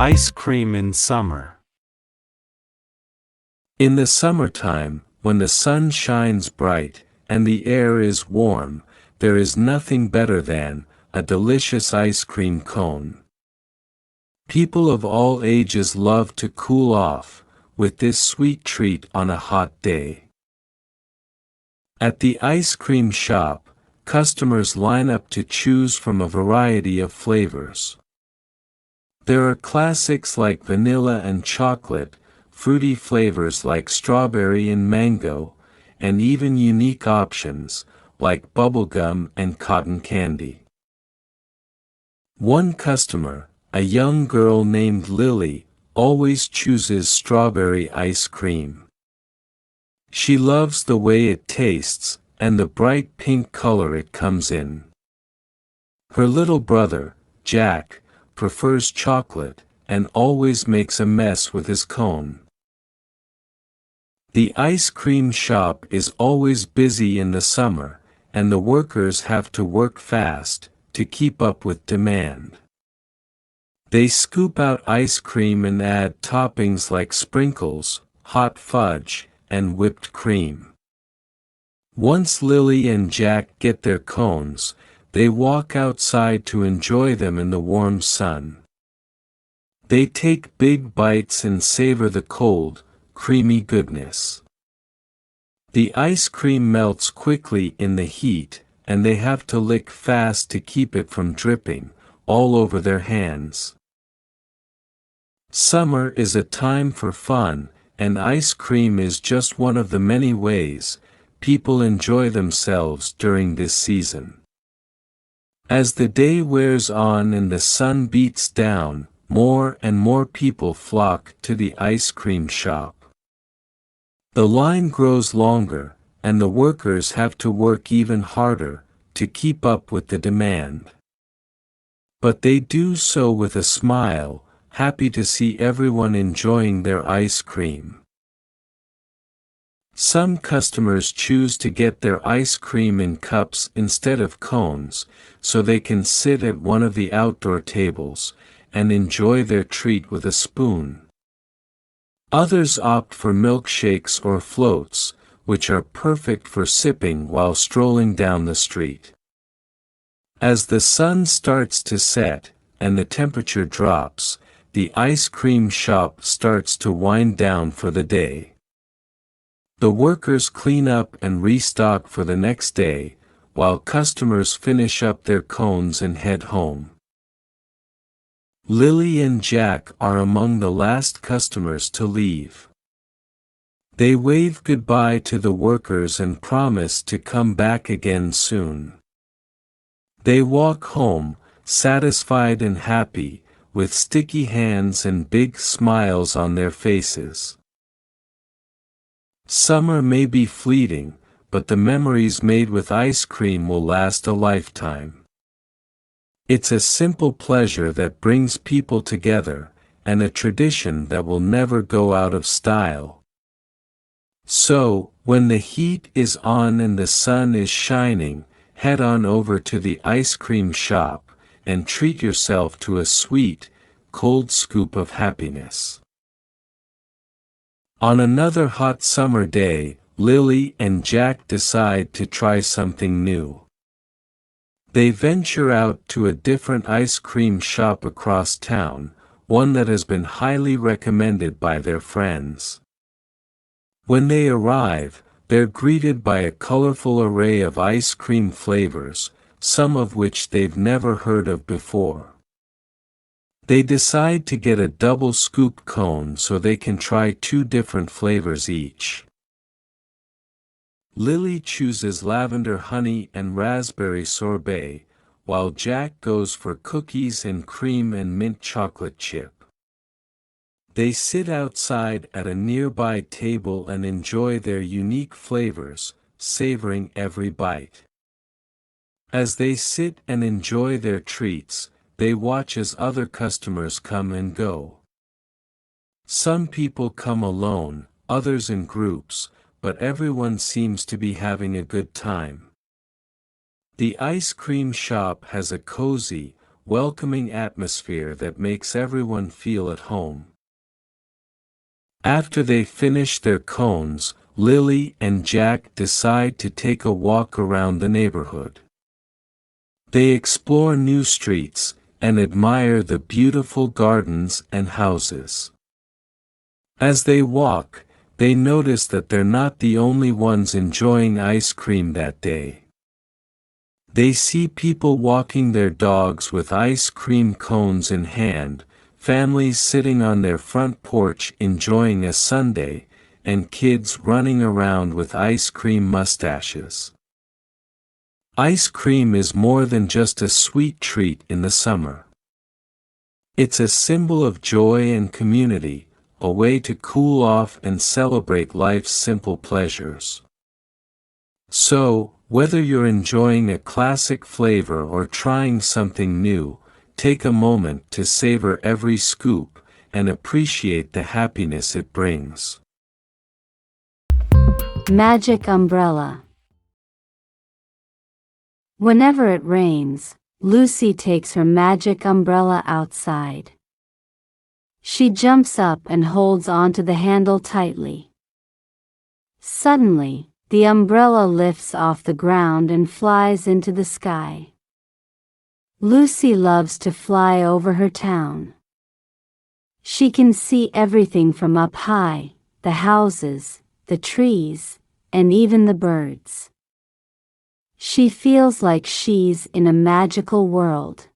Ice cream in summer. In the summertime, when the sun shines bright, and the air is warm, there is nothing better than a delicious ice cream cone. People of all ages love to cool off with this sweet treat on a hot day. At the ice cream shop, customers line up to choose from a variety of flavors. There are classics like vanilla and chocolate, fruity flavors like strawberry and mango, and even unique options like bubblegum and cotton candy. One customer, a young girl named Lily, always chooses strawberry ice cream. She loves the way it tastes, and the bright pink color it comes in. Her little brother, Jack, prefers chocolate, and always makes a mess with his cone. The ice cream shop is always busy in the summer, and the workers have to work fast to keep up with demand. They scoop out ice cream and add toppings like sprinkles, hot fudge, and whipped cream. Once Lily and Jack get their cones, they walk outside to enjoy them in the warm sun. They take big bites and savor the cold, creamy goodness. The ice cream melts quickly in the heat, and they have to lick fast to keep it from dripping all over their hands. Summer is a time for fun, and ice cream is just one of the many ways people enjoy themselves during this season. As the day wears on and the sun beats down, more and more people flock to the ice cream shop. The line grows longer, and the workers have to work even harder to keep up with the demand. But they do so with a smile, happy to see everyone enjoying their ice cream. Some customers choose to get their ice cream in cups instead of cones, so they can sit at one of the outdoor tables and enjoy their treat with a spoon. Others opt for milkshakes or floats, which are perfect for sipping while strolling down the street. As the sun starts to set, and the temperature drops, the ice cream shop starts to wind down for the day. The workers clean up and restock for the next day, while customers finish up their cones and head home. Lily and Jack are among the last customers to leave. They wave goodbye to the workers and promise to come back again soon. They walk home, satisfied and happy, with sticky hands and big smiles on their faces. Summer may be fleeting, but the memories made with ice cream will last a lifetime. It's a simple pleasure that brings people together, and a tradition that will never go out of style. So, when the heat is on and the sun is shining, head on over to the ice cream shop, and treat yourself to a sweet, cold scoop of happiness. On another hot summer day, Lily and Jack decide to try something new. They venture out to a different ice cream shop across town, one that has been highly recommended by their friends. When they arrive, they're greeted by a colorful array of ice cream flavors, some of which they've never heard of before. They decide to get a double scoop cone so they can try 2 different flavors each. Lily chooses lavender honey and raspberry sorbet, while Jack goes for cookies and cream and mint chocolate chip. They sit outside at a nearby table and enjoy their unique flavors, savoring every bite. As they sit and enjoy their treats, they watch as other customers come and go. Some people come alone, others in groups, but everyone seems to be having a good time. The ice cream shop has a cozy, welcoming atmosphere that makes everyone feel at home. After they finish their cones, Lily and Jack decide to take a walk around the neighborhood. They explore new streets, and admire the beautiful gardens and houses. As they walk, they notice that they're not the only ones enjoying ice cream that day. They see people walking their dogs with ice cream cones in hand, families sitting on their front porch enjoying a sundae, and kids running around with ice cream mustaches. Ice cream is more than just a sweet treat in the summer. It's a symbol of joy and community, a way to cool off and celebrate life's simple pleasures. So, whether you're enjoying a classic flavor or trying something new, take a moment to savor every scoop and appreciate the happiness it brings. Magic umbrella. Whenever it rains, Lucy takes her magic umbrella outside. She jumps up and holds onto the handle tightly. Suddenly, the umbrella lifts off the ground and flies into the sky. Lucy loves to fly over her town. She can see everything from up high, the houses, the trees, and even the birds. She feels like she's in a magical world.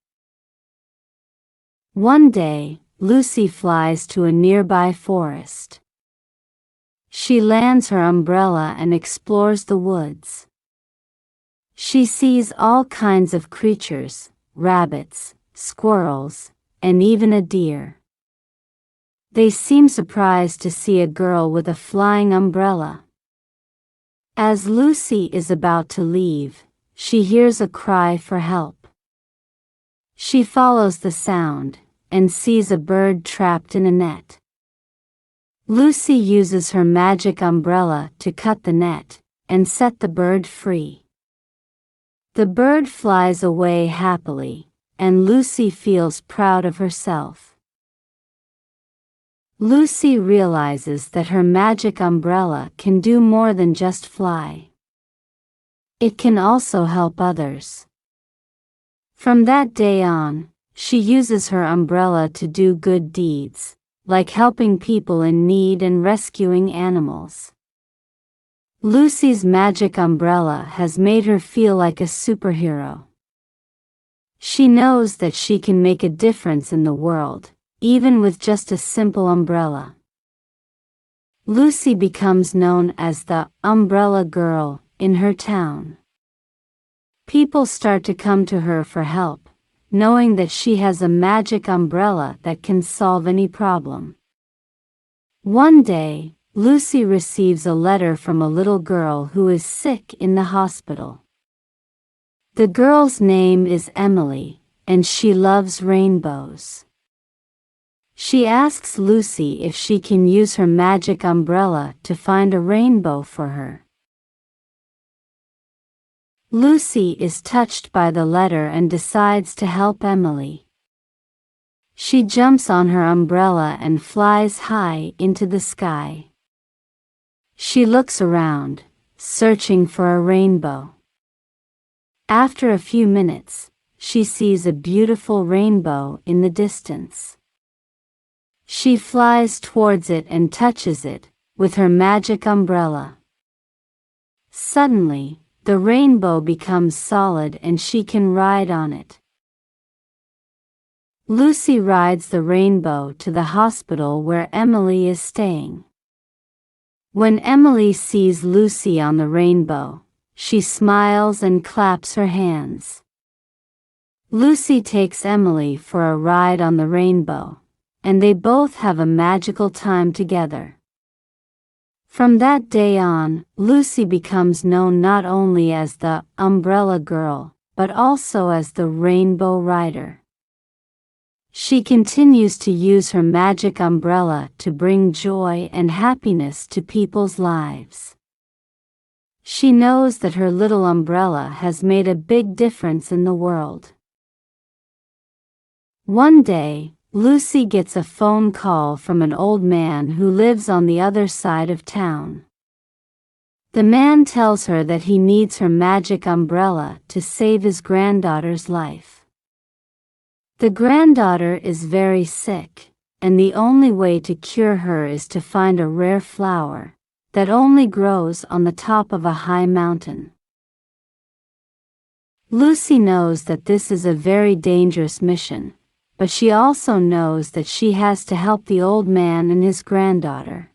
One day, Lucy flies to a nearby forest. She lands her umbrella and explores the woods. She sees all kinds of creatures, rabbits, squirrels, and even a deer. They seem surprised to see a girl with a flying umbrella. As Lucy is about to leave, she hears a cry for help. She follows the sound and sees a bird trapped in a net. Lucy uses her magic umbrella to cut the net and set the bird free. The bird flies away happily, and Lucy feels proud of herself. Lucy realizes that her magic umbrella can do more than just fly. It can also help others. From that day on, she uses her umbrella to do good deeds, like helping people in need and rescuing animals. Lucy's magic umbrella has made her feel like a superhero. She knows that she can make a difference in the world, even with just a simple umbrella. Lucy becomes known as the Umbrella Girl in her town. People start to come to her for help, knowing that she has a magic umbrella that can solve any problem. One day, Lucy receives a letter from a little girl who is sick in the hospital. The girl's name is Emily, and she loves rainbows. She asks Lucy if she can use her magic umbrella to find a rainbow for her. Lucy is touched by the letter and decides to help Emily. She jumps on her umbrella and flies high into the sky. She looks around, searching for a rainbow. After a few minutes, she sees a beautiful rainbow in the distance. She flies towards it and touches it with her magic umbrella. Suddenly, the rainbow becomes solid and she can ride on it. Lucy rides the rainbow to the hospital where Emily is staying. When Emily sees Lucy on the rainbow, she smiles and claps her hands. Lucy takes Emily for a ride on the rainbow, and they both have a magical time together. From that day on, Lucy becomes known not only as the Umbrella Girl, but also as the Rainbow Rider. She continues to use her magic umbrella to bring joy and happiness to people's lives. She knows that her little umbrella has made a big difference in the world. One day, Lucy gets a phone call from an old man who lives on the other side of town. The man tells her that he needs her magic umbrella to save his granddaughter's life. The granddaughter is very sick, and the only way to cure her is to find a rare flower that only grows on the top of a high mountain. Lucy knows that this is a very dangerous mission, but she also knows that she has to help the old man and his granddaughter.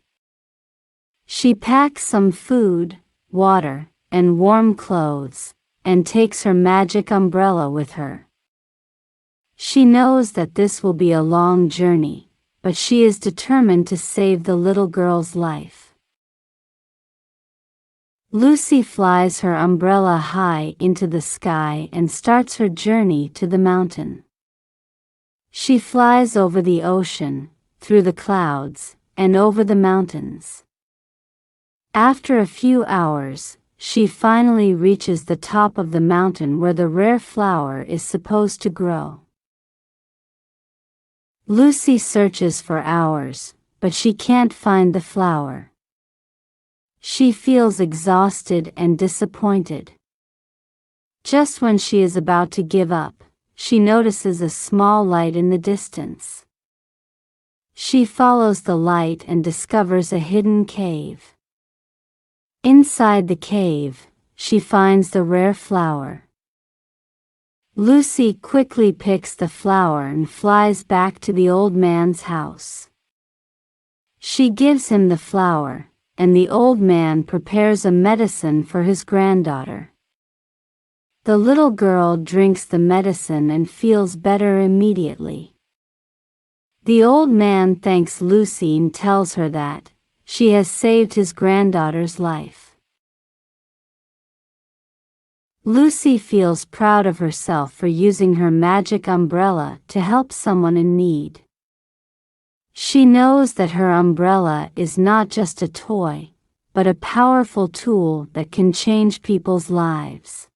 She packs some food, water, and warm clothes, and takes her magic umbrella with her. She knows that this will be a long journey, but she is determined to save the little girl's life. Lucy flies her umbrella high into the sky and starts her journey to the mountain. She flies over the ocean, through the clouds, and over the mountains. After a few hours, she finally reaches the top of the mountain where the rare flower is supposed to grow. Lucy searches for hours, but she can't find the flower. She feels exhausted and disappointed. Just when she is about to give up, she notices a small light in the distance. She follows the light and discovers a hidden cave. Inside the cave, she finds the rare flower. Lucy quickly picks the flower and flies back to the old man's house. She gives him the flower, and the old man prepares a medicine for his granddaughter. The little girl drinks the medicine and feels better immediately. The old man thanks Lucy and tells her that she has saved his granddaughter's life. Lucy feels proud of herself for using her magic umbrella to help someone in need. She knows that her umbrella is not just a toy, but a powerful tool that can change people's lives.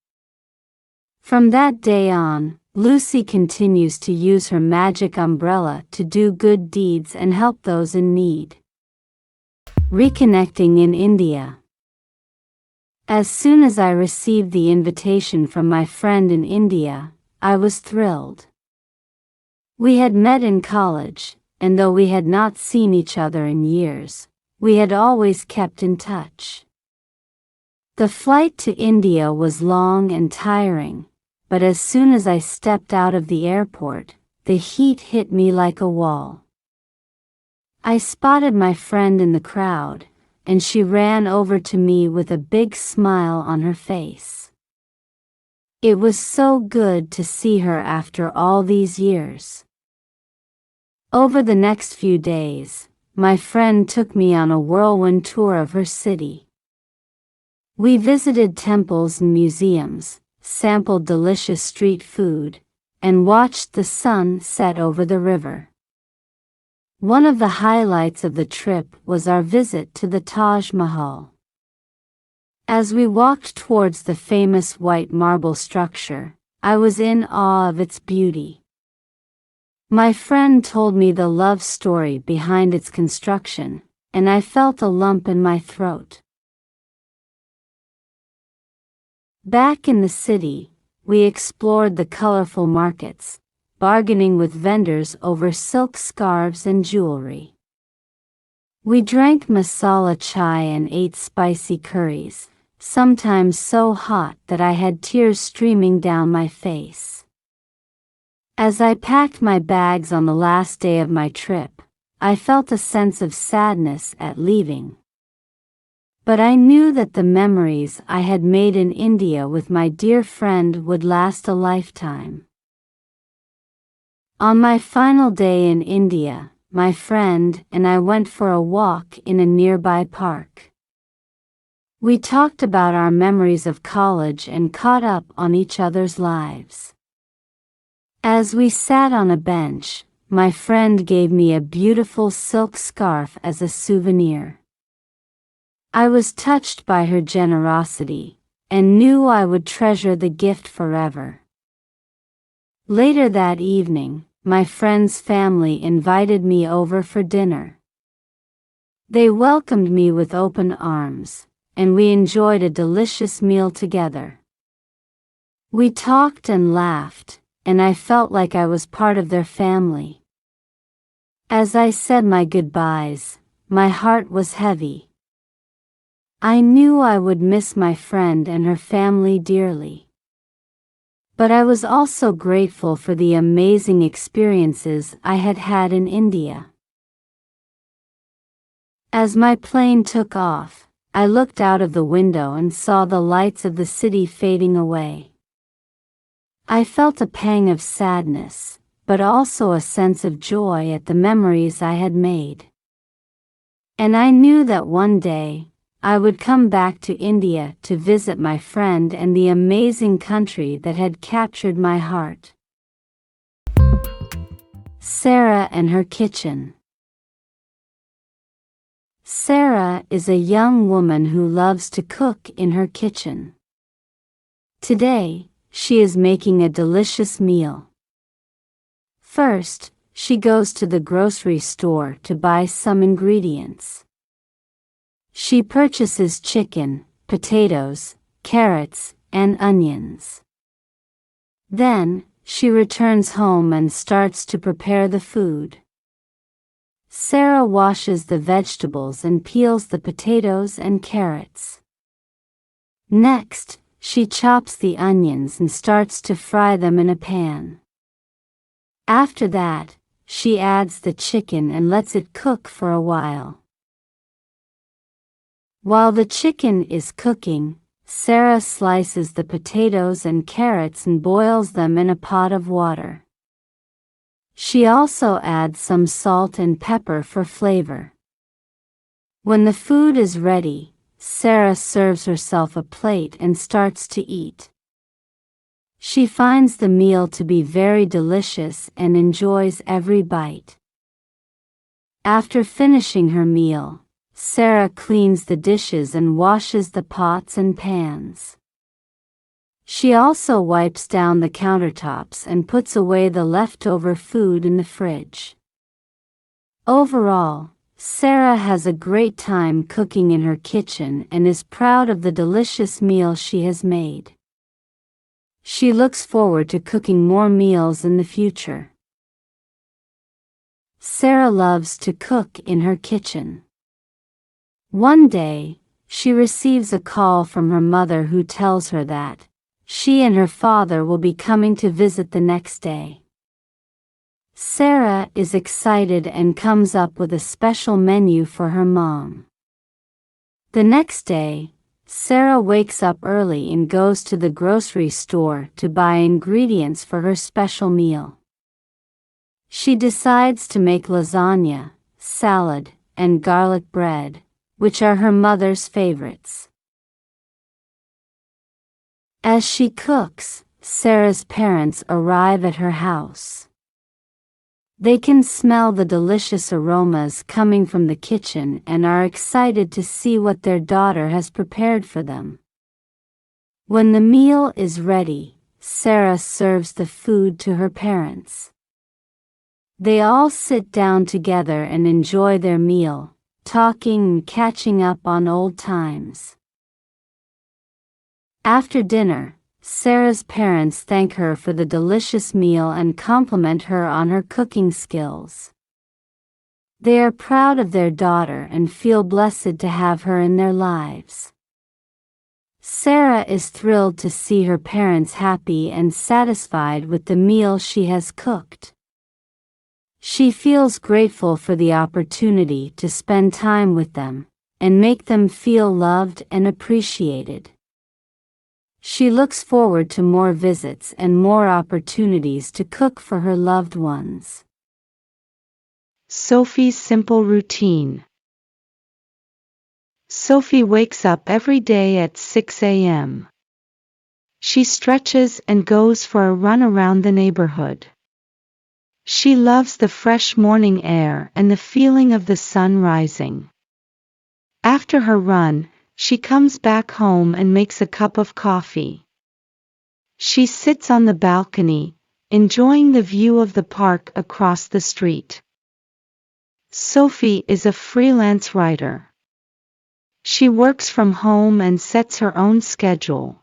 From that day on, Lucy continues to use her magic umbrella to do good deeds and help those in need. Reconnecting in India. As soon as I received the invitation from my friend in India, I was thrilled. We had met in college, and though we had not seen each other in years, we had always kept in touch. The flight to India was long and tiring, but as soon as I stepped out of the airport, the heat hit me like a wall. I spotted my friend in the crowd, and she ran over to me with a big smile on her face. It was so good to see her after all these years. Over the next few days, my friend took me on a whirlwind tour of her city. We visited temples and museums, sampled delicious street food, and watched the sun set over the river. One of the highlights of the trip was our visit to the Taj Mahal. As we walked towards the famous white marble structure, I was in awe of its beauty. My friend told me the love story behind its construction, and I felt a lump in my throat. Back in the city, we explored the colorful markets, bargaining with vendors over silk scarves and jewelry. We drank masala chai and ate spicy curries, sometimes so hot that I had tears streaming down my face. As I packed my bags on the last day of my trip, I felt a sense of sadness at leaving. But I knew that the memories I had made in India with my dear friend would last a lifetime. On my final day in India, my friend and I went for a walk in a nearby park. We talked about our memories of college and caught up on each other's lives. As we sat on a bench, my friend gave me a beautiful silk scarf as a souvenir. I was touched by her generosity, and knew I would treasure the gift forever. Later that evening, my friend's family invited me over for dinner. They welcomed me with open arms, and we enjoyed a delicious meal together. We talked and laughed, and I felt like I was part of their family. As I said my goodbyes, my heart was heavy. I knew I would miss my friend and her family dearly. But I was also grateful for the amazing experiences I had had in India. As my plane took off, I looked out of the window and saw the lights of the city fading away. I felt a pang of sadness, but also a sense of joy at the memories I had made. And I knew that one day, I would come back to India to visit my friend and the amazing country that had captured my heart. Sara and her kitchen. Sara is a young woman who loves to cook in her kitchen. Today, she is making a delicious meal. First, she goes to the grocery store to buy some ingredients. She purchases chicken, potatoes, carrots, and onions. Then, she returns home and starts to prepare the food. Sara washes the vegetables and peels the potatoes and carrots. Next, she chops the onions and starts to fry them in a pan. After that, she adds the chicken and lets it cook for a while. While the chicken is cooking, Sara slices the potatoes and carrots and boils them in a pot of water. She also adds some salt and pepper for flavor. When the food is ready, Sara serves herself a plate and starts to eat. She finds the meal to be very delicious and enjoys every bite. After finishing her meal, Sara cleans the dishes and washes the pots and pans. She also wipes down the countertops and puts away the leftover food in the fridge. Overall, Sara has a great time cooking in her kitchen and is proud of the delicious meal she has made. She looks forward to cooking more meals in the future. Sara loves to cook in her kitchen. One day, she receives a call from her mother who tells her that she and her father will be coming to visit the next day. Sara is excited and comes up with a special menu for her mom. The next day, Sara wakes up early and goes to the grocery store to buy ingredients for her special meal. She decides to make lasagna, salad, and garlic bread, which are her mother's favorites. As she cooks, Sara's parents arrive at her house. They can smell the delicious aromas coming from the kitchen and are excited to see what their daughter has prepared for them. When the meal is ready, Sara serves the food to her parents. They all sit down together and enjoy their meal, talking and catching up on old times. After dinner, Sara's parents thank her for the delicious meal and compliment her on her cooking skills. They are proud of their daughter and feel blessed to have her in their lives. Sara is thrilled to see her parents happy and satisfied with the meal she has cooked. She feels grateful for the opportunity to spend time with them and make them feel loved and appreciated. She looks forward to more visits and more opportunities to cook for her loved ones. Sophie's simple routine. Sophie wakes up every day at 6 a.m. She stretches and goes for a run around the neighborhood. She loves the fresh morning air and the feeling of the sun rising. After her run, she comes back home and makes a cup of coffee. She sits on the balcony, enjoying the view of the park across the street. Sophie is a freelance writer. She works from home and sets her own schedule.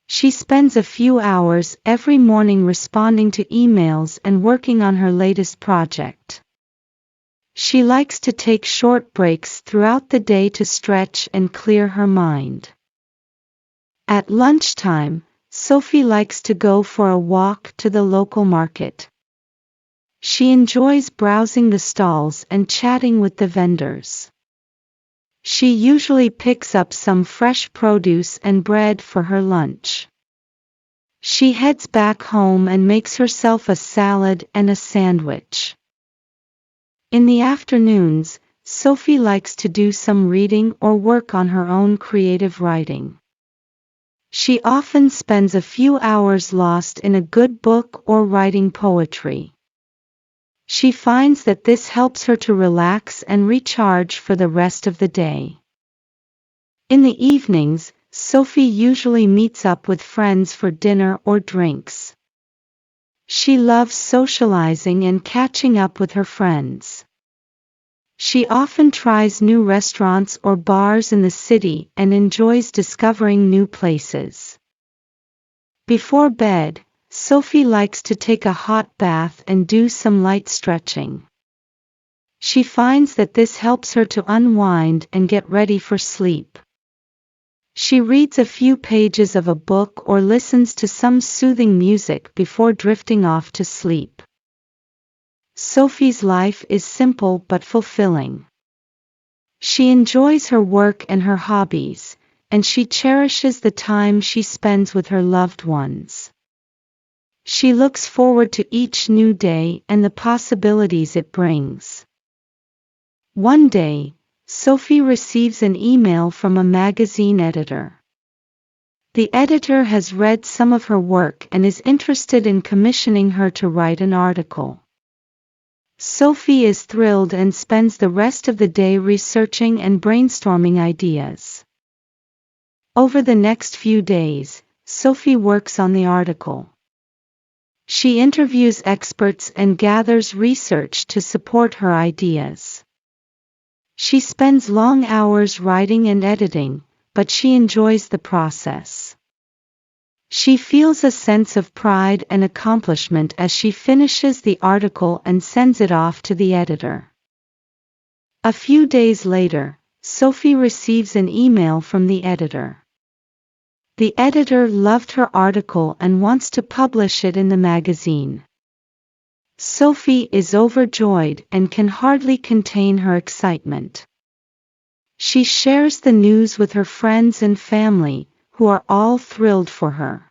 She spends a few hours every morning responding to emails and working on her latest project. She likes to take short breaks throughout the day to stretch and clear her mind. At lunchtime, Sophie likes to go for a walk to the local market. She enjoys browsing the stalls and chatting with the vendors. She usually picks up some fresh produce and bread for her lunch. She heads back home and makes herself a salad and a sandwich. In the afternoons, Sophie likes to do some reading or work on her own creative writing. She often spends a few hours lost in a good book or writing poetry. She finds that this helps her to relax and recharge for the rest of the day. In the evenings, Sophie usually meets up with friends for dinner or drinks. She loves socializing and catching up with her friends. She often tries new restaurants or bars in the city and enjoys discovering new places. Before bed, Sophie likes to take a hot bath and do some light stretching. She finds that this helps her to unwind and get ready for sleep. She reads a few pages of a book or listens to some soothing music before drifting off to sleep. Sophie's life is simple but fulfilling. She enjoys her work and her hobbies, and she cherishes the time she spends with her loved ones. She looks forward to each new day and the possibilities it brings. One day, Sophie receives an email from a magazine editor. The editor has read some of her work and is interested in commissioning her to write an article. Sophie is thrilled and spends the rest of the day researching and brainstorming ideas. Over the next few days, Sophie works on the article. She interviews experts and gathers research to support her ideas. She spends long hours writing and editing, but she enjoys the process. She feels a sense of pride and accomplishment as she finishes the article and sends it off to the editor. A few days later, Sophie receives an email from the editor. The editor loved her article and wants to publish it in the magazine. Sophie is overjoyed and can hardly contain her excitement. She shares the news with her friends and family, who are all thrilled for her.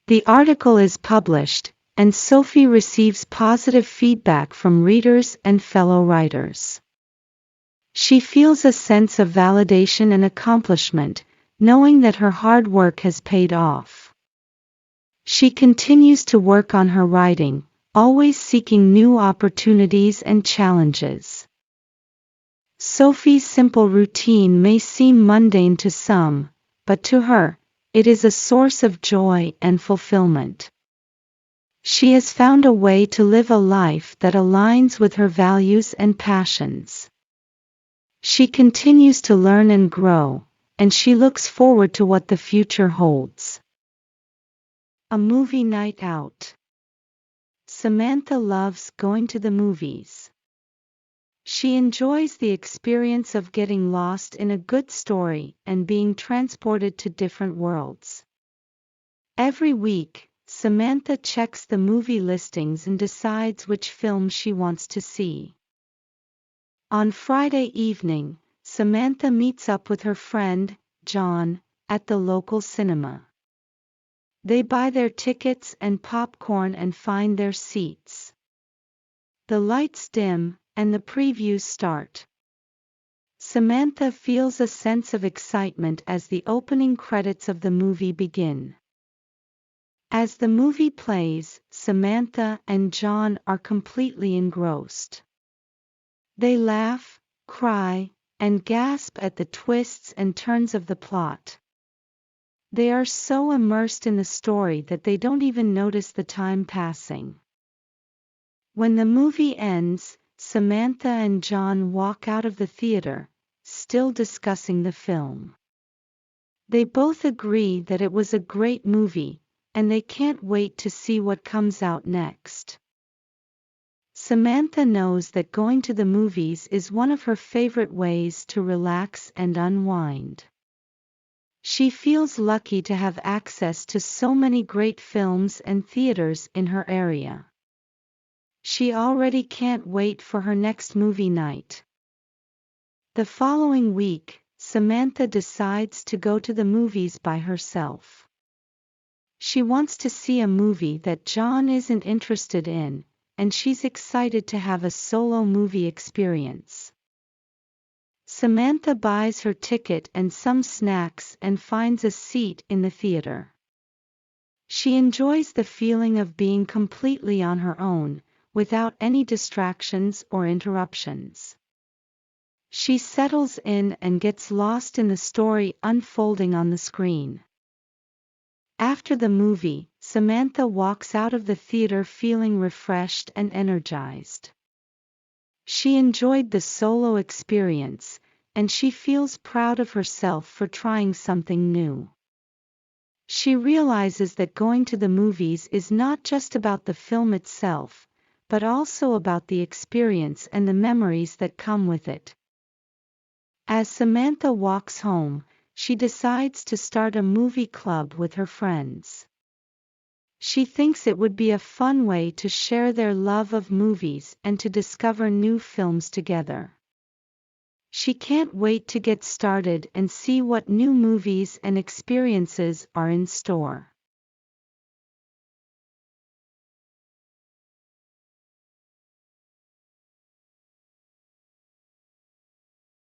The article is published, and Sophie receives positive feedback from readers and fellow writers. She feels a sense of validation and accomplishment, knowing that her hard work has paid off. She continues to work on her writing, always seeking new opportunities and challenges. Sophie's simple routine may seem mundane to some, but to her, it is a source of joy and fulfillment. She has found a way to live a life that aligns with her values and passions. She continues to learn and grow, and she looks forward to what the future holds. A movie night out. Samantha loves going to the movies. She enjoys the experience of getting lost in a good story and being transported to different worlds. Every week, Samantha checks the movie listings and decides which film she wants to see. On Friday evening, Samantha meets up with her friend, John, at the local cinema. They buy their tickets and popcorn and find their seats. The lights dim, and the previews start. Samantha feels a sense of excitement as the opening credits of the movie begin. As the movie plays, Samantha and John are completely engrossed. They laugh, cry, and gasp at the twists and turns of the plot. They are so immersed in the story that they don't even notice the time passing. When the movie ends, Samantha and John walk out of the theater, still discussing the film. They both agree that it was a great movie, and they can't wait to see what comes out next. Samantha knows that going to the movies is one of her favorite ways to relax and unwind. She feels lucky to have access to so many great films and theaters in her area. She already can't wait for her next movie night. The following week, Samantha decides to go to the movies by herself. She wants to see a movie that John isn't interested in, and she's excited to have a solo movie experience. Samantha buys her ticket and some snacks and finds a seat in the theater. She enjoys the feeling of being completely on her own, without any distractions or interruptions. She settles in and gets lost in the story unfolding on the screen. After the movie, Samantha walks out of the theater feeling refreshed and energized. She enjoyed the solo experience, and she feels proud of herself for trying something new. She realizes that going to the movies is not just about the film itself, but also about the experience and the memories that come with it. As Samantha walks home, she decides to start a movie club with her friends. She thinks it would be a fun way to share their love of movies and to discover new films together. She can't wait to get started and see what new movies and experiences are in store.